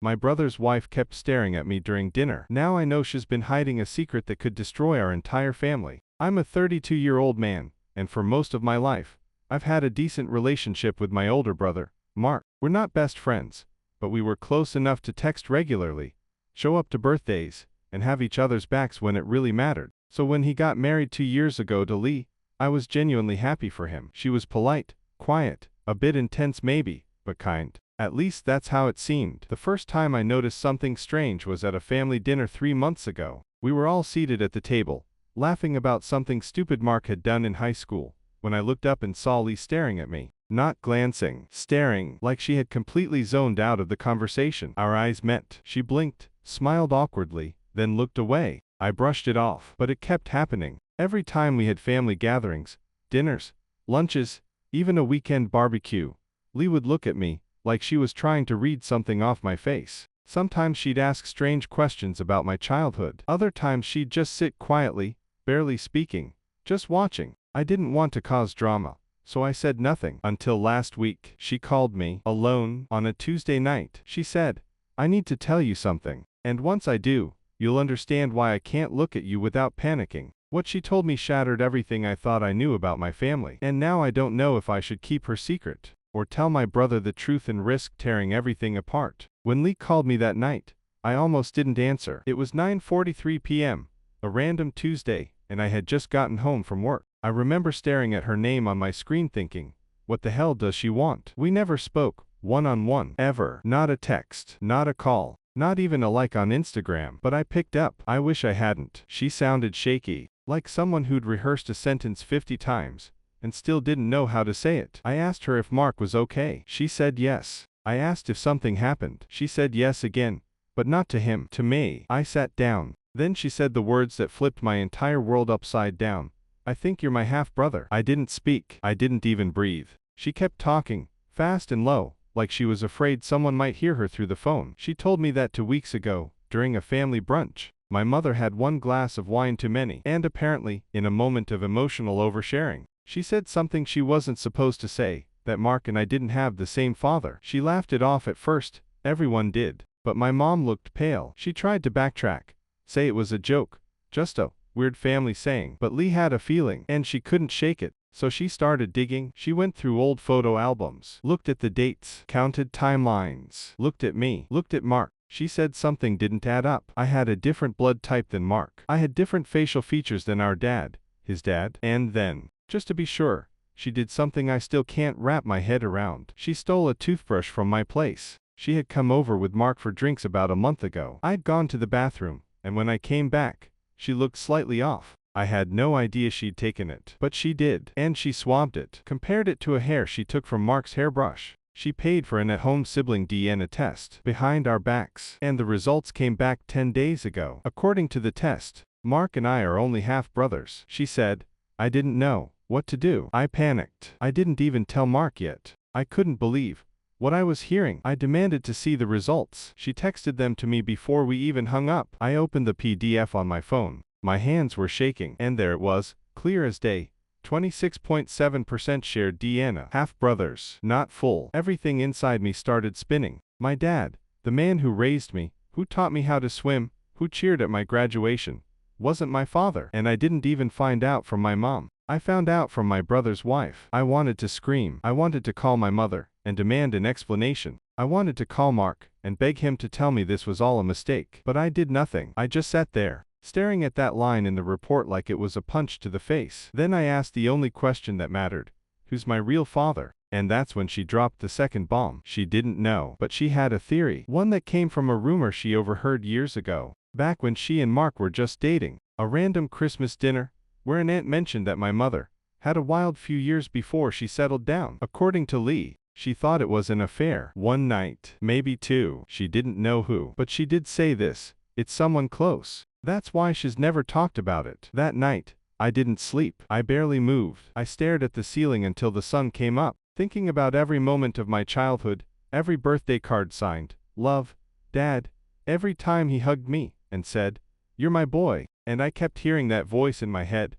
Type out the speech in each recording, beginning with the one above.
My brother's wife kept staring at me during dinner. Now I know she's been hiding a secret that could destroy our entire family. I'm a 32-year-old man, and for most of my life, I've had a decent relationship with my older brother, Mark. We're not best friends, but we were close enough to text regularly, show up to birthdays, and have each other's backs when it really mattered. So when he got married 2 years ago to Lee, I was genuinely happy for him. She was polite, quiet, a bit intense maybe, but kind. At least that's how it seemed. The first time I noticed something strange was at a family dinner 3 months ago. We were all seated at the table, laughing about something stupid Mark had done in high school, when I looked up and saw Lee staring at me. Not glancing, staring, like she had completely zoned out of the conversation. Our eyes met. She blinked, smiled awkwardly, then looked away. I brushed it off, but it kept happening. Every time we had family gatherings, dinners, lunches, even a weekend barbecue, Lee would look at me, like she was trying to read something off my face. Sometimes she'd ask strange questions about my childhood. Other times she'd just sit quietly, barely speaking, just watching. I didn't want to cause drama, so I said nothing. Until last week, she called me, alone, on a Tuesday night. She said, "I need to tell you something. And once I do, you'll understand why I can't look at you without panicking." What she told me shattered everything I thought I knew about my family. And now I don't know if I should keep her secret, or tell my brother the truth and risk tearing everything apart. When Lee called me that night, I almost didn't answer. It was 9:43 p.m., a random Tuesday, and I had just gotten home from work. I remember staring at her name on my screen thinking, what the hell does she want? We never spoke, one-on-one, ever. Not a text, not a call, not even a like on Instagram. But I picked up. I wish I hadn't. She sounded shaky, like someone who'd rehearsed a sentence 50 times, and still didn't know how to say it. I asked her if Mark was okay. She said yes. I asked if something happened. She said yes again, but not to him, to me. I sat down. Then she said the words that flipped my entire world upside down. "I think you're my half-brother." I didn't speak. I didn't even breathe. She kept talking, fast and low, like she was afraid someone might hear her through the phone. She told me that 2 weeks ago, during a family brunch, my mother had one glass of wine too many, and apparently, in a moment of emotional oversharing, she said something she wasn't supposed to say, that Mark and I didn't have the same father. She laughed it off at first, everyone did, but my mom looked pale. She tried to backtrack, say it was a joke, just a weird family saying, but Lee had a feeling, and she couldn't shake it, so she started digging. She went through old photo albums, looked at the dates, counted timelines, looked at me, looked at Mark. She said something didn't add up. I had a different blood type than Mark. I had different facial features than our dad, his dad, and then, just to be sure, she did something I still can't wrap my head around. She stole a toothbrush from my place. She had come over with Mark for drinks about a month ago. I'd gone to the bathroom, and when I came back, she looked slightly off. I had no idea she'd taken it, but she did, and she swabbed it, compared it to a hair she took from Mark's hairbrush. She paid for an at-home sibling DNA test, behind our backs, and the results came back 10 days ago. According to the test, Mark and I are only half-brothers. She said, I didn't know what to do. I panicked. I didn't even tell Mark yet. I couldn't believe what I was hearing. I demanded to see the results. She texted them to me before we even hung up. I opened the PDF on my phone. My hands were shaking, and there it was, clear as day. 26.7% shared DNA. Half-brothers, not full. Everything inside me started spinning. My dad, the man who raised me, who taught me how to swim, who cheered at my graduation, wasn't my father. And I didn't even find out from my mom. I found out from my brother's wife. I wanted to scream. I wanted to call my mother and demand an explanation. I wanted to call Mark and beg him to tell me this was all a mistake. But I did nothing. I just sat there, staring at that line in the report like it was a punch to the face. Then I asked the only question that mattered. Who's my real father? And that's when she dropped the second bomb. She didn't know, but she had a theory. One that came from a rumor she overheard years ago, back when she and Mark were just dating. A random Christmas dinner, where an aunt mentioned that my mother had a wild few years before she settled down. According to Lee, she thought it was an affair. One night, maybe two, she didn't know who, but she did say this, it's someone close. That's why she's never talked about it. That night, I didn't sleep. I barely moved. I stared at the ceiling until the sun came up, thinking about every moment of my childhood, every birthday card signed, "Love, Dad," every time he hugged me and said, "You're my boy." And I kept hearing that voice in my head.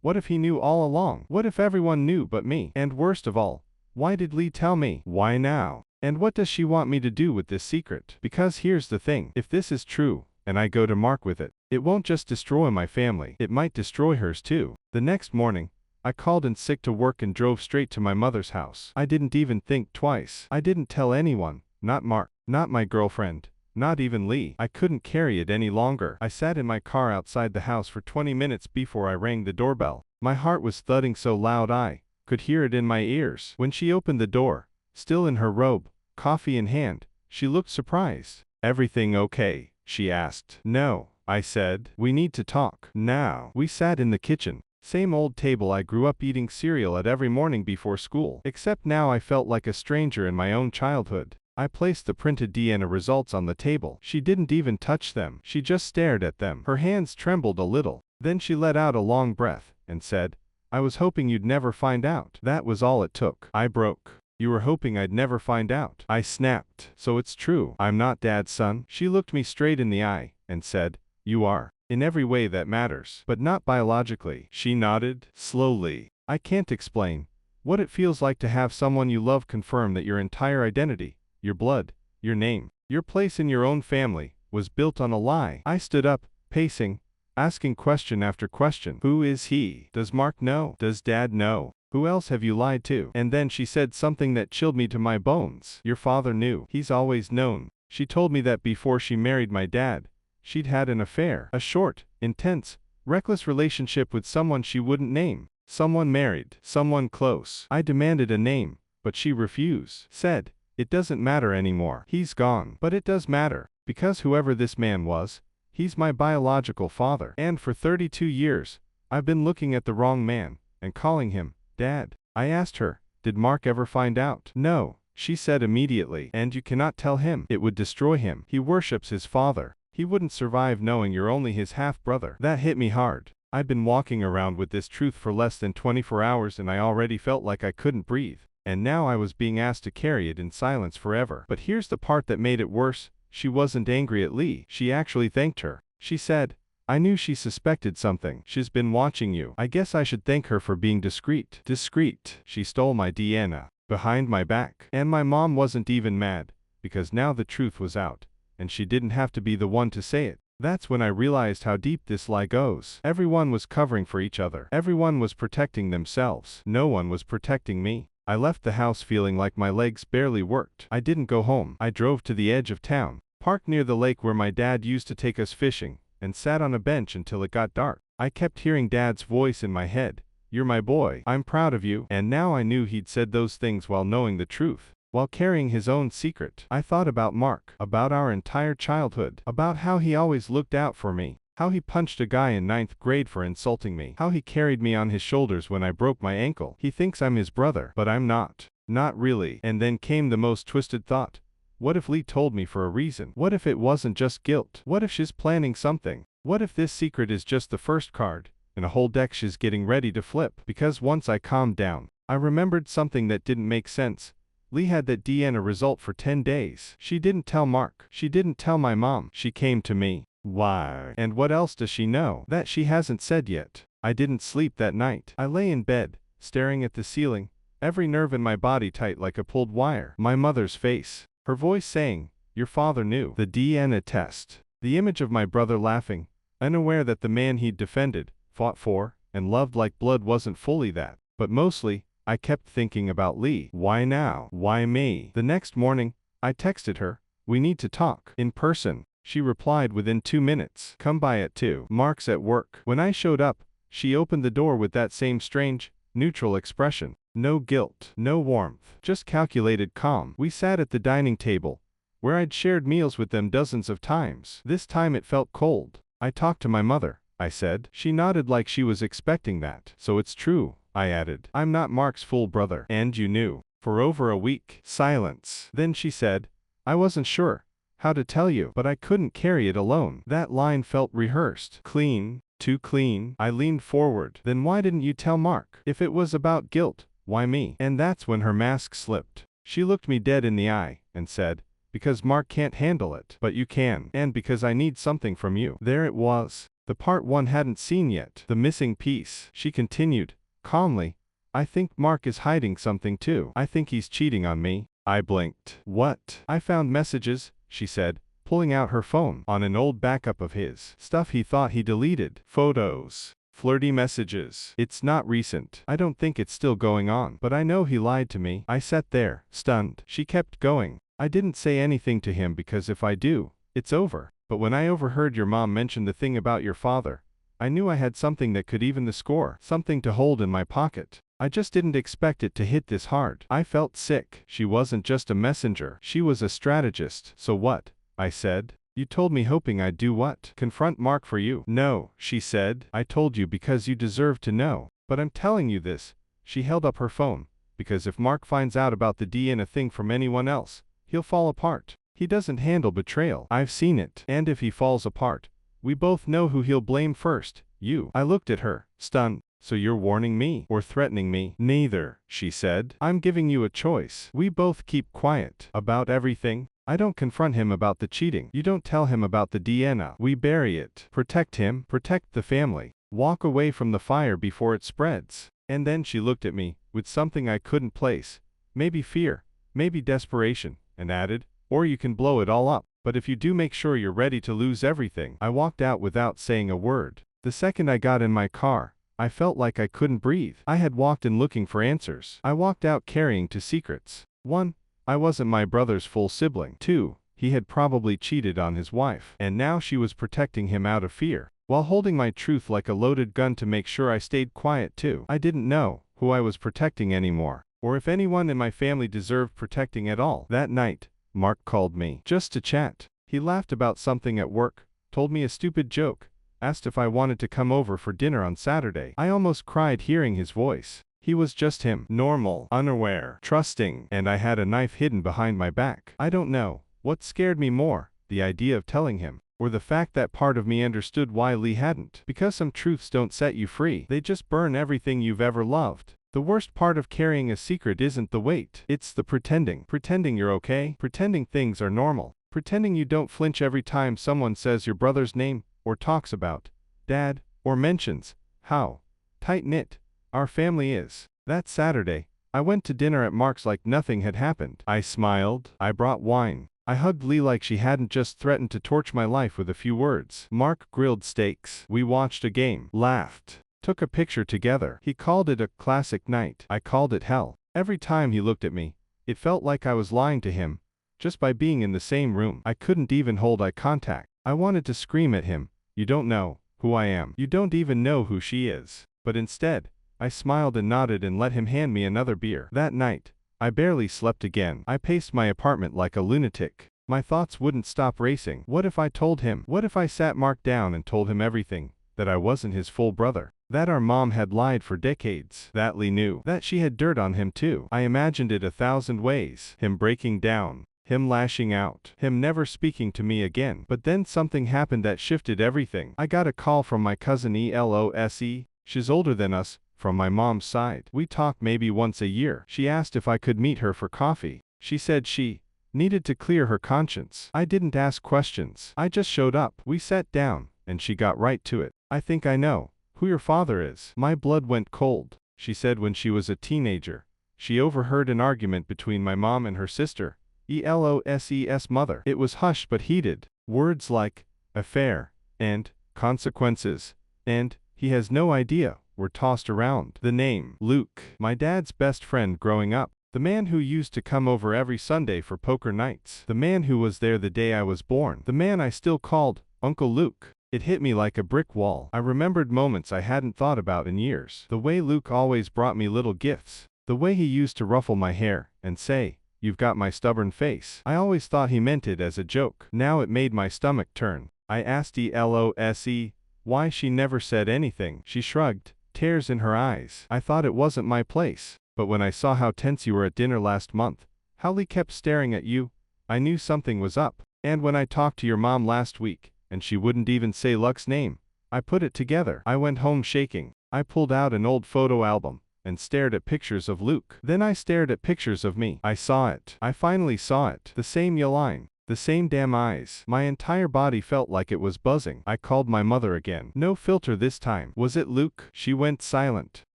What if he knew all along? What if everyone knew but me? And worst of all, why did Lee tell me? Why now? And what does she want me to do with this secret? Because here's the thing. If this is true, and I go to Mark with it, it won't just destroy my family, it might destroy hers too. The next morning, I called in sick to work and drove straight to my mother's house. I didn't even think twice. I didn't tell anyone, not Mark, not my girlfriend, not even Lee. I couldn't carry it any longer. I sat in my car outside the house for 20 minutes before I rang the doorbell. My heart was thudding so loud I could hear it in my ears. When she opened the door, still in her robe, coffee in hand, she looked surprised. "Everything okay?" she asked. "No," I said. "We need to talk now." We sat in the kitchen. Same old table I grew up eating cereal at every morning before school. Except now I felt like a stranger in my own childhood. I placed the printed DNA results on the table. She didn't even touch them. She just stared at them. Her hands trembled a little. Then she let out a long breath and said, "I was hoping you'd never find out." That was all it took. I broke. "You were hoping I'd never find out?" I snapped. "So it's true. I'm not Dad's son?" She looked me straight in the eye and said, "You are. In every way that matters. But not biologically." She nodded, slowly. "I can't explain what it feels like to have someone you love confirm that your entire identity, your blood, your name, your place in your own family, was built on a lie." I stood up, pacing, asking question after question. "Who is he? Does Mark know? Does Dad know? Who else have you lied to?" And then she said something that chilled me to my bones. "Your father knew. He's always known." She told me that before she married my dad, she'd had an affair. A short, intense, reckless relationship with someone she wouldn't name. Someone married. Someone close. I demanded a name, but she refused. Said, "It doesn't matter anymore. He's gone." But it does matter, because whoever this man was, he's my biological father. And for 32 years, I've been looking at the wrong man, and calling him Dad. I asked her, "Did Mark ever find out?" "No," she said immediately. "And you cannot tell him. It would destroy him. He worships his father. He wouldn't survive knowing you're only his half-brother." That hit me hard. I'd been walking around with this truth for less than 24 hours and I already felt like I couldn't breathe. And now I was being asked to carry it in silence forever. But here's the part that made it worse. She wasn't angry at Lee. She actually thanked her. She said, "I knew she suspected something. She's been watching you. I guess I should thank her for being discreet." Discreet. She stole my DNA. Behind my back. And my mom wasn't even mad, because now the truth was out, and she didn't have to be the one to say it. That's when I realized how deep this lie goes. Everyone was covering for each other. Everyone was protecting themselves. No one was protecting me. I left the house feeling like my legs barely worked. I didn't go home. I drove to the edge of town, parked near the lake where my dad used to take us fishing, and sat on a bench until it got dark. I kept hearing Dad's voice in my head. "You're my boy. I'm proud of you." And now I knew he'd said those things while knowing the truth, while carrying his own secret. I thought about Mark, about our entire childhood, about how he always looked out for me, how he punched a guy in 9th grade for insulting me, how he carried me on his shoulders when I broke my ankle. He thinks I'm his brother, but I'm not. Not really. And then came the most twisted thought. What if Lee told me for a reason? What if it wasn't just guilt? What if she's planning something? What if this secret is just the first card, and a whole deck she's getting ready to flip? Because once I calmed down, I remembered something that didn't make sense. Lee had that DNA result for 10 days. She didn't tell Mark. She didn't tell my mom. She came to me. Why? And what else does she know that she hasn't said yet? I didn't sleep that night. I lay in bed, staring at the ceiling, every nerve in my body tight like a pulled wire. My mother's face, her voice saying, "Your father knew." The DNA test. The image of my brother laughing, unaware that the man he'd defended, fought for, and loved like blood wasn't fully that. But mostly, I kept thinking about Lee. Why now? Why me? The next morning, I texted her, "We need to talk. In person." She replied within 2 minutes. "Come by at 2. Mark's at work." When I showed up, she opened the door with that same strange, neutral expression. No guilt, no warmth, just calculated calm. We sat at the dining table, where I'd shared meals with them dozens of times. This time it felt cold. "I talked to my mother," I said. She nodded like she was expecting that. "So it's true," I added. "I'm not Mark's full brother." "And you knew." For over a week. Silence. Then she said, "I wasn't sure how to tell you, but I couldn't carry it alone." That line felt rehearsed. Clean. Too clean. I leaned forward. "Then why didn't you tell Mark? If it was about guilt, why me?" And that's when her mask slipped. She looked me dead in the eye, and said, "Because Mark can't handle it. But you can. And because I need something from you." There it was. The part one hadn't seen yet. The missing piece. She continued, calmly, "I think Mark is hiding something too. I think he's cheating on me. I blinked. What? I found messages, she said, pulling out her phone, on an old backup of his. Stuff he thought he deleted. Photos. Flirty messages. It's not recent. I don't think it's still going on. But I know he lied to me. I sat there, stunned. She kept going. I didn't say anything to him because if I do, it's over. But when I overheard your mom mention the thing about your father, I knew I had something that could even the score. Something to hold in my pocket. I just didn't expect it to hit this hard. I felt sick. She wasn't just a messenger. She was a strategist. So what? I said. You told me hoping I'd do what? Confront Mark for you. No, she said. I told you because you deserve to know. But I'm telling you this. She held up her phone. Because if Mark finds out about the DNA thing from anyone else, he'll fall apart. He doesn't handle betrayal. I've seen it. And if he falls apart, we both know who he'll blame first. You. I looked at her, stunned. So you're warning me? Or threatening me? Neither, she said. I'm giving you a choice. We both keep quiet. About everything. I don't confront him about the cheating. You don't tell him about the DNA. We bury it. Protect him. Protect the family. Walk away from the fire before it spreads. And then she looked at me, with something I couldn't place. Maybe fear. Maybe desperation. And added, or you can blow it all up. But if you do, make sure you're ready to lose everything. I walked out without saying a word. The second I got in my car, I felt like I couldn't breathe. I had walked in looking for answers. I walked out carrying two secrets. 1. I wasn't my brother's full sibling. 2. He had probably cheated on his wife. And now she was protecting him out of fear, while holding my truth like a loaded gun to make sure I stayed quiet too. I didn't know who I was protecting anymore, or if anyone in my family deserved protecting at all. That night, Mark called me. Just to chat. He laughed about something at work, told me a stupid joke, asked if I wanted to come over for dinner on Saturday. I almost cried hearing his voice. He was just him. Normal, unaware, trusting, and I had a knife hidden behind my back. I don't know what scared me more, the idea of telling him, or the fact that part of me understood why Lee hadn't. Because some truths don't set you free. They just burn everything you've ever loved. The worst part of carrying a secret isn't the weight. It's the pretending. Pretending you're okay. Pretending things are normal. Pretending you don't flinch every time someone says your brother's name, or talks about Dad, or mentions how tight-knit our family is. That Saturday, I went to dinner at Mark's like nothing had happened. I smiled. I brought wine. I hugged Lee like she hadn't just threatened to torch my life with a few words. Mark grilled steaks. We watched a game. Laughed. Took a picture together. He called it a classic night. I called it hell. Every time he looked at me, it felt like I was lying to him. Just by being in the same room, I couldn't even hold eye contact. I wanted to scream at him, "You don't know who I am. You don't even know who she is." But instead, I smiled and nodded and let him hand me another beer. That night, I barely slept again. I paced my apartment like a lunatic. My thoughts wouldn't stop racing. What if I told him? What if I sat Mark down and told him everything? That I wasn't his full brother. That our mom had lied for decades. That Lee knew. That she had dirt on him too. I imagined it 1,000 ways. Him breaking down. Him lashing out. Him never speaking to me again. But then something happened that shifted everything. I got a call from my cousin Elose. She's older than us, from my mom's side. We talk maybe once a year. She asked if I could meet her for coffee. She said she needed to clear her conscience. I didn't ask questions. I just showed up. We sat down, and she got right to it. "I think I know who your father is." My blood went cold. She said when she was a teenager, she overheard an argument between my mom and her sister, Elose's mother. It was hushed but heated. Words like affair and consequences and he has no idea were tossed around. The name Luke, my dad's best friend growing up, the man who used to come over every Sunday for poker nights, the man who was there the day I was born, the man I still called Uncle Luke. It hit me like a brick wall. I remembered moments I hadn't thought about in years. The way Luke always brought me little gifts. The way he used to ruffle my hair and say, "You've got my stubborn face." I always thought he meant it as a joke. Now it made my stomach turn. I asked Elose why she never said anything. She shrugged, tears in her eyes. "I thought it wasn't my place. But when I saw how tense you were at dinner last month, how Lee kept staring at you, I knew something was up. And when I talked to your mom last week, and she wouldn't even say Luck's name, I put it together." I went home shaking. I pulled out an old photo album and stared at pictures of Luke. Then I stared at pictures of me. I saw it. I finally saw it. The same line. The same damn eyes. My entire body felt like it was buzzing. I called my mother again. No filter this time. "Was it Luke?" She went silent.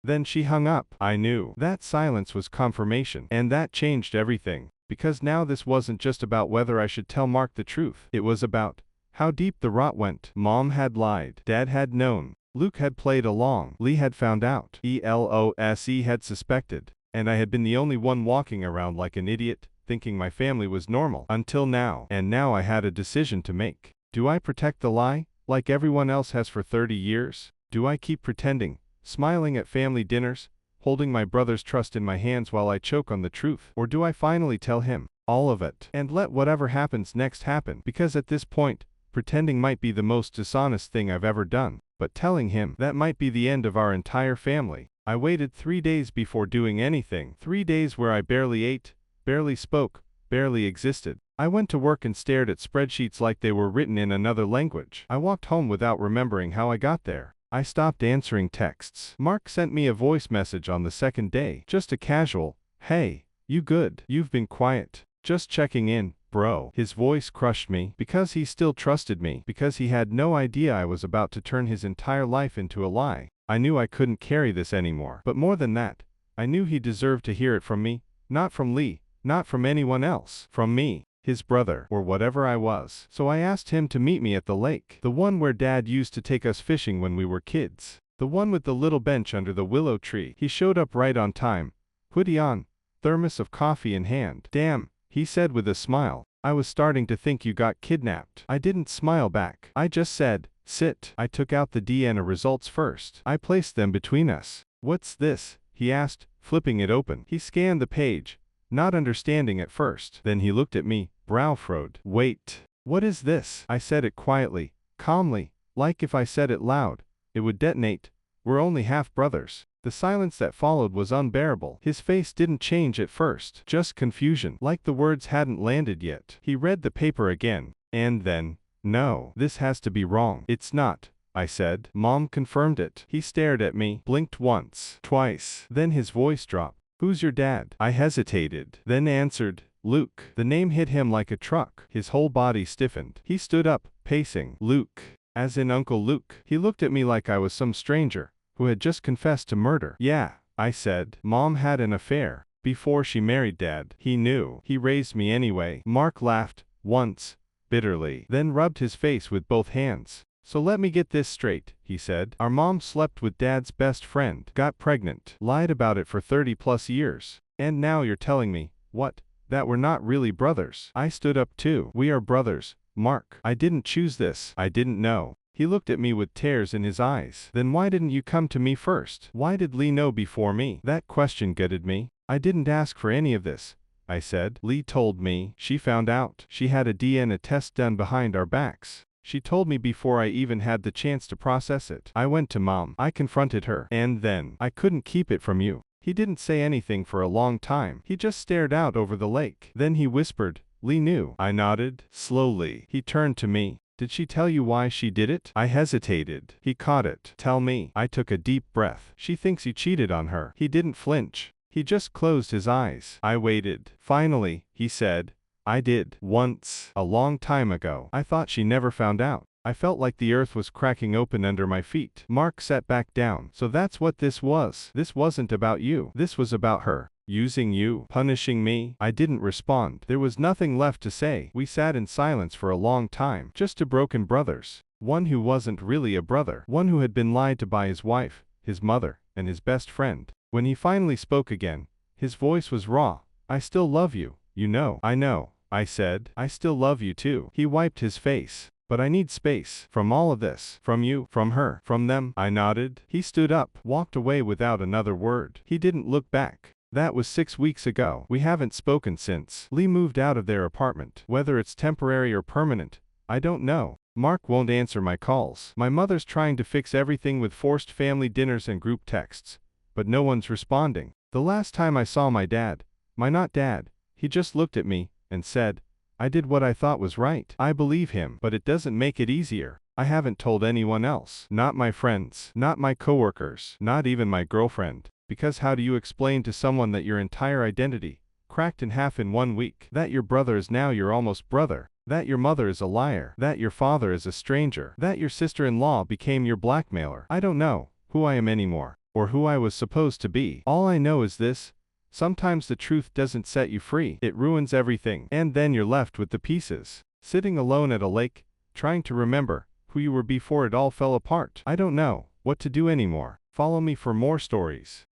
Then she hung up. I knew. That silence was confirmation. And that changed everything. Because now this wasn't just about whether I should tell Mark the truth. It was about how deep the rot went. Mom had lied. Dad had known. Luke had played along. Lee had found out. ELOSE had suspected. And I had been the only one walking around like an idiot, thinking my family was normal. Until now. And now I had a decision to make. Do I protect the lie, like everyone else has for 30 years? Do I keep pretending, smiling at family dinners, holding my brother's trust in my hands while I choke on the truth? Or do I finally tell him all of it, and let whatever happens next happen? Because at this point, pretending might be the most dishonest thing I've ever done, but telling him, that might be the end of our entire family. I waited 3 days before doing anything. 3 days where I barely ate, barely spoke, barely existed. I went to work and stared at spreadsheets like they were written in another language. I walked home without remembering how I got there. I stopped answering texts. Mark sent me a voice message on the second day. Just a casual, "Hey, you good? You've been quiet. Just checking in, bro." His voice crushed me, because he still trusted me, because he had no idea I was about to turn his entire life into a lie. I knew I couldn't carry this anymore. But more than that, I knew he deserved to hear it from me, not from Lee, not from anyone else, from me, his brother, or whatever I was. So I asked him to meet me at the lake, the one where Dad used to take us fishing when we were kids, the one with the little bench under the willow tree. He showed up right on time, hoodie on, thermos of coffee in hand. "Damn," he said with a smile, "I was starting to think you got kidnapped." I didn't smile back. I just said, "Sit." I took out the DNA results first. I placed them between us. "What's this?" he asked, flipping it open. He scanned the page, not understanding at first. Then he looked at me, brow furrowed. "Wait. What is this?" I said it quietly, calmly, like if I said it loud, it would detonate. "We're only half brothers." The silence that followed was unbearable. His face didn't change at first, just confusion, like the words hadn't landed yet. He read the paper again, and then, "No, this has to be wrong." "It's not," I said. "Mom confirmed it." He stared at me, blinked once, twice. Then his voice dropped. "Who's your dad?" I hesitated, then answered, "Luke." The name hit him like a truck. His whole body stiffened. He stood up, pacing. "Luke, as in Uncle Luke." He looked at me like I was some stranger who had just confessed to murder. "Yeah," I said. "Mom had an affair before she married Dad. He knew. He raised me anyway." Mark laughed, once, bitterly, then rubbed his face with both hands. "So let me get this straight," he said. "Our mom slept with Dad's best friend, got pregnant, lied about it for 30+ years, and now you're telling me, what, that we're not really brothers?" I stood up too. "We are brothers, Mark. I didn't choose this. I didn't know." He looked at me with tears in his eyes. "Then why didn't you come to me first? Why did Lee know before me?" That question gutted me. "I didn't ask for any of this," I said. "Lee told me." "She found out. She had a DNA test done behind our backs. She told me before I even had the chance to process it. I went to Mom. I confronted her. And then, I couldn't keep it from you." He didn't say anything for a long time. He just stared out over the lake. Then he whispered, "Lee knew." I nodded. Slowly, he turned to me. "Did she tell you why she did it?" I hesitated. He caught it. "Tell me." I took a deep breath. "She thinks you cheated on her." He didn't flinch. He just closed his eyes. I waited. "Finally," he said, "I did. Once. A long time ago. I thought she never found out." I felt like the earth was cracking open under my feet. Mark sat back down. "So that's what this was. This wasn't about you. This was about her. Using you, punishing me." I didn't respond. There was nothing left to say. We sat in silence for a long time, just two broken brothers. One who wasn't really a brother. One who had been lied to by his wife, his mother, and his best friend. When he finally spoke again, his voice was raw. "I still love you, you know." "I know," I said. "I still love you too." He wiped his face. "But I need space. From all of this. From you. From her. From them." I nodded. He stood up, walked away without another word. He didn't look back. That was 6 weeks ago. We haven't spoken since. Lee moved out of their apartment. Whether it's temporary or permanent, I don't know. Mark won't answer my calls. My mother's trying to fix everything with forced family dinners and group texts, but no one's responding. The last time I saw my dad, my not dad, he just looked at me and said, "I did what I thought was right." I believe him, but it doesn't make it easier. I haven't told anyone else. Not my friends. Not my coworkers. Not even my girlfriend. Because how do you explain to someone that your entire identity, cracked in half in 1 week, that your brother is now your almost brother, that your mother is a liar, that your father is a stranger, that your sister-in-law became your blackmailer? I don't know who I am anymore, or who I was supposed to be. All I know is this: Sometimes the truth doesn't set you free, it ruins everything, and then you're left with the pieces. Sitting alone at a lake, trying to remember who you were before it all fell apart. I don't know what to do anymore. Follow me for more stories.